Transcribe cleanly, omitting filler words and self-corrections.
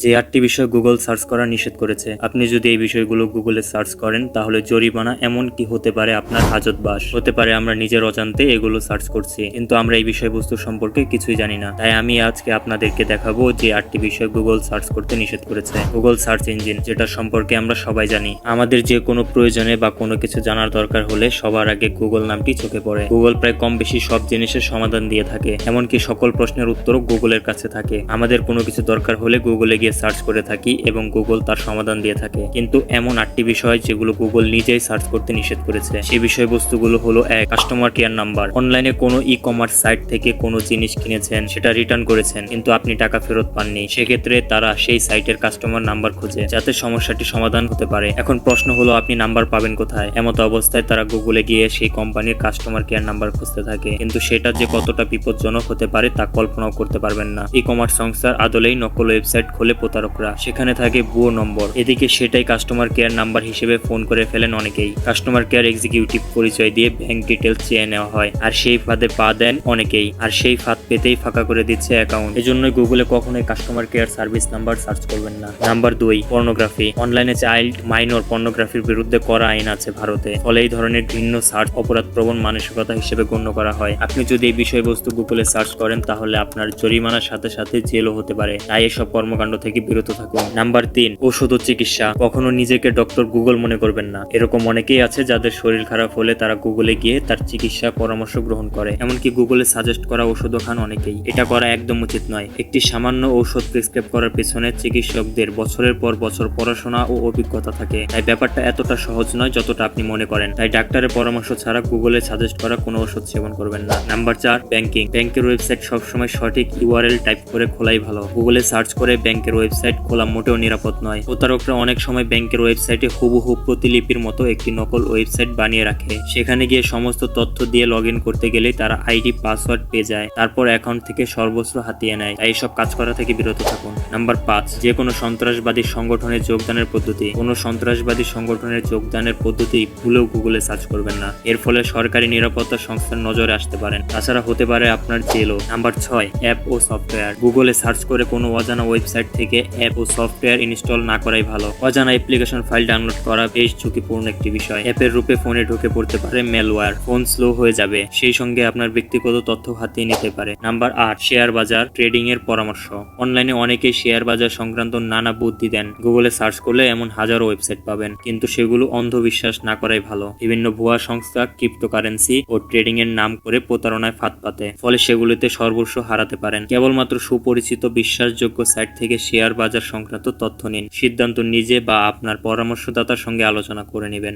যে 8টি বিষয় গুগল সার্চ করা নিষেধ করেছে। আপনি যদি এই বিষয়গুলো গুগলে সার্চ করেন তাহলে জরিমানা এমন কি হতে পারে আপনার হাজতবাস হতে পারে। আমরা নিজের অজান্তে এগুলো সার্চ করছি, কিন্তু আমরা এই বিষয়বস্তু সম্পর্কে কিছুই জানি না। তাই আমি আজকে আপনাদেরকে দেখাবো যে 8টি বিষয় গুগল সার্চ করতে নিষেধ করেছে। গুগল সার্চ ইঞ্জিন, যেটা সম্পর্কে আমরা সবাই জানি। আমাদের যে কোনো প্রয়োজনে বা কোনো কিছু জানার দরকার হলে সবার আগে গুগল নামটি চোখে পড়ে। গুগল প্রায় কম বেশি সব জিনিসের সমাধান দিয়ে থাকে, এমনকি সকল প্রশ্নের উত্তরও গুগলের কাছে থাকে। আমাদের কোনো কিছু দরকার হলে গুগলে গিয়ে সার্চ করে থাকি এবং গুগল তার সমাধান দিয়ে থাকে। কিন্তু এমন 8টি বিষয় যেগুলো গুগল নিজেই সার্চ করতে নিষেধ করেছে। সেই বিষয়বস্তুগুলো হলো: 1, কাস্টমার কেয়ার নাম্বার। অনলাইনে কোনো ই-কমার্স সাইট থেকে কোনো জিনিস কিনেছেন, সেটা রিটার্ন করেছেন, কিন্তু আপনি টাকা ফেরত পাননি। সেক্ষেত্রে তারা সেই সাইটের কাস্টমার নাম্বার খোঁজে, যাতে সমস্যাটি সমাধান হতে পারে। এখন প্রশ্ন হলো, আপনি নাম্বার পাবেন কোথায়? এমত অবস্থায় তারা গুগলে গিয়ে সেই কোম্পানির কাস্টমার কেয়ার নাম্বার খুঁজতে থাকে, কিন্তু সেটা যে কতটা বিপজ্জনক হতে পারে তা কল্পনাও করতে পারবেন না। ই-কমার্স সংস্থার আদলেই নকল ওয়েবসাইট খোলে প্রতারকরা, সেখানে থাকে ভুয়ো নম্বর। এদিকে সেটাই কাস্টমার কেয়ার নাম্বার হিসেবে ফোন করে ফেলেন অনেকেই। কাস্টমার কেয়ার এক্সিকিউটিভ পরিচয় দিয়ে ব্যাংক ডিটেলস চেয়ে নেওয়া হয়, আর সেই ফাঁদে পা দেন অনেকেই। আর সেই ফাঁদ পেতেই ফাঁকা করে দিচ্ছে অ্যাকাউন্ট। এজন্যই গুগলে কখনোই customer care service number search করবেন না। Number 2, pornography. অনলাইনে চাইল্ড মাইনর পর্নোগ্রাফির বিরুদ্ধে কড়া আইন আছে ভারতে, ফলে এই ধরনের ঘৃণ্য সার্চ অপরাধপ্রবণ মানসিকতা হিসেবে গণ্য করা হয়। আপনি যদি এই বিষয়বস্তু গুগলে সার্চ করেন তাহলে আপনার জরিমানার সাথে সাথে জেলও হতে পারে, তাই এসব কর্মকাণ্ড থেকে বিরত থাকুন। নাম্বার 3, ওষুধ ও চিকিৎসা। কখনো নিজেকে ডক্টর গুগল মনে করবেন না। এরকম অনেকেই আছে যাদের শরীর খারাপ হলে তারা গুগলে গিয়ে তার চিকিৎসা পরামর্শ গ্রহণ করে, এমনকি গুগলে সাজেস্ট করা ওষুধও খান অনেকেই। এটা করা একদম উচিত নয়। একটি সামান্য ঔষধ প্রেসক্রাইব করার পেছনে চিকিৎসকদের বছরের পর বছর পড়াশোনা ও অভিজ্ঞতা থাকে, তাই ব্যাপারটা এতটা সহজ নয় যতটা আপনি মনে করেন। তাই ডাক্তারের পরামর্শ ছাড়া গুগলে সাজেস্ট করা কোনো ওষুধ সেবন করবেন না। Number 4, banking. ব্যাংকের ওয়েবসাইট সবসময় সঠিক ইউআরএল টাইপ করে খোলাই ভালো। গুগলে সার্চ করে ব্যাংকের ওয়েবসাইট খোলা মোটেও নিরাপদ নয়। প্রতারকরা অনেক সময় ব্যাংকের ওয়েবসাইটে হুবহু প্রতিলিপির মতো একটি নকল ওয়েবসাইট বানিয়ে রাখে। সেখানে গিয়ে সমস্ত তথ্য দিয়ে লগ ইন করতে গেলেই তারা আইডি পাসওয়ার্ড পেয়ে যায়, তারপর অ্যাকাউন্ট থেকে সর্বস্ব হাতিয়ে নেয়। তাই এসব কাজ করা থেকে বিরত থাকুন। নাম্বার 5, যে কোনো সন্ত্রাসবাদী সংগঠনে যোগদানের পদ্ধতি। কোনো সন্ত্রাসবাদী সংগঠনের যোগদানের পদ্ধতি ভুলেও গুগলে সার্চ করবেন না। এর ফলে সরকারি নিরাপত্তা সংস্থার নজরে আসতে পারেন, তাছাড়া হতে পারে আপনার জেলও। নাম্বার 6, অ্যাপ ও সফটওয়্যার। গুগলে সার্চ করে কোনো অজানা ওয়েবসাইট থেকে অ্যাপ ও সফটওয়্যার ইনস্টল না করাই ভালো। অজানা অ্যাপ্লিকেশন ফাইল ডাউনলোড করা বেশ ঝুঁকিপূর্ণ একটি বিষয়। অ্যাপের রূপে ফোনে ঢুকে পড়তে পারে ম্যালওয়্যার, ফোন স্লো হয়ে যাবে, সেই সঙ্গে আপনার ব্যক্তিগত তথ্য হাতিয়ে নিতে পারে। নাম্বার 8, শেয়ার বাজার ট্রেডিং এর পরামর্শ। অনলাইনে অনেকেই শেয়ার বাজার সংক্রান্ত নানা বুদ্ধি দেন। গুগলে সার্চ করলে এমন হাজারো ওয়েবসাইট পাবেন, কিন্তু সেগুলো অন্ধবিশ্বাস না করাই ভালো। বিভিন্ন ভুয়া সংস্থা ক্রিপ্টোকারেন্সি ও ট্রেডিং এর নাম করে প্রতারণায় ফাঁদ পাতে, ফলে সেগুলিতে সর্বস্ব হারাতে পারেন। কেবলমাত্র সুপরিচিত বিশ্বাসযোগ্য সাইট থেকে শেয়ার বাজার সংক্রান্ত তথ্য নিন। সিদ্ধান্ত নিজে বা আপনার পরামর্শদাতার সঙ্গে আলোচনা করে নেবেন।